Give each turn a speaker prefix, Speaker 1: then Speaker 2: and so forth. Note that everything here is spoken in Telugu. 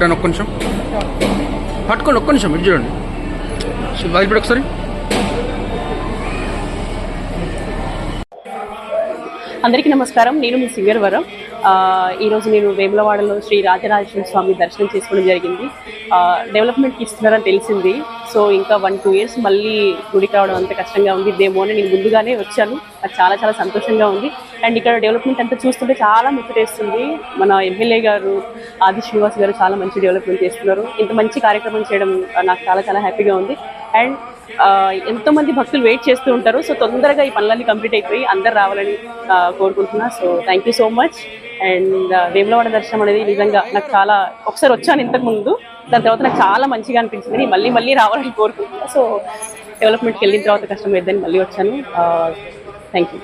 Speaker 1: పట్టాను ఒక్క నిమిషం, పట్టుకోండి ఒక్క నిమిషం, ఇది చూడండి, వదిలిపెట్టి ఒకసారి.
Speaker 2: అందరికీ నమస్కారం. నేను మీ సింగర్ వరం. ఈరోజు నేను వేములవాడలో శ్రీ రాజరాజేశ్వర స్వామి దర్శనం చేసుకోవడం జరిగింది. డెవలప్మెంట్కి ఇస్తున్నారని తెలిసింది. సో ఇంకా 1-2 years మళ్ళీ గుడికి రావడం అంత కష్టంగా ఉంది ఇదేమో అని నేను ముందుగానే వచ్చాను. నాకు చాలా చాలా సంతోషంగా ఉంది. అండ్ ఇక్కడ డెవలప్మెంట్ అంతా చూస్తుంటే చాలా ముచ్చటేస్తుంది. మన ఎమ్మెల్యే గారు ఆది శ్రీనివాస్ గారు చాలా మంచి డెవలప్మెంట్ చేస్తున్నారు. ఇంత మంచి కార్యక్రమం చేయడం నాకు చాలా చాలా హ్యాపీగా ఉంది. అండ్ ఎంతోమంది భక్తులు వెయిట్ చేస్తూ ఉంటారు. సో తొందరగా ఈ పనులన్నీ కంప్లీట్ అయిపోయి అందరు రావాలని కోరుకుంటున్నా. So thank you so much. And Vemulawada దర్శనం అనేది నిజంగా నాకు చాలా, ఒకసారి వచ్చాను ఇంతకుముందు, దాని తర్వాత నాకు చాలా మంచిగా అనిపించింది. మళ్ళీ మళ్ళీ రావాలని కోరుకుంటున్నా. సో డెవలప్మెంట్కి వెళ్ళిన తర్వాత కష్టం అయిద్దని మళ్ళీ వచ్చాను. Thank you.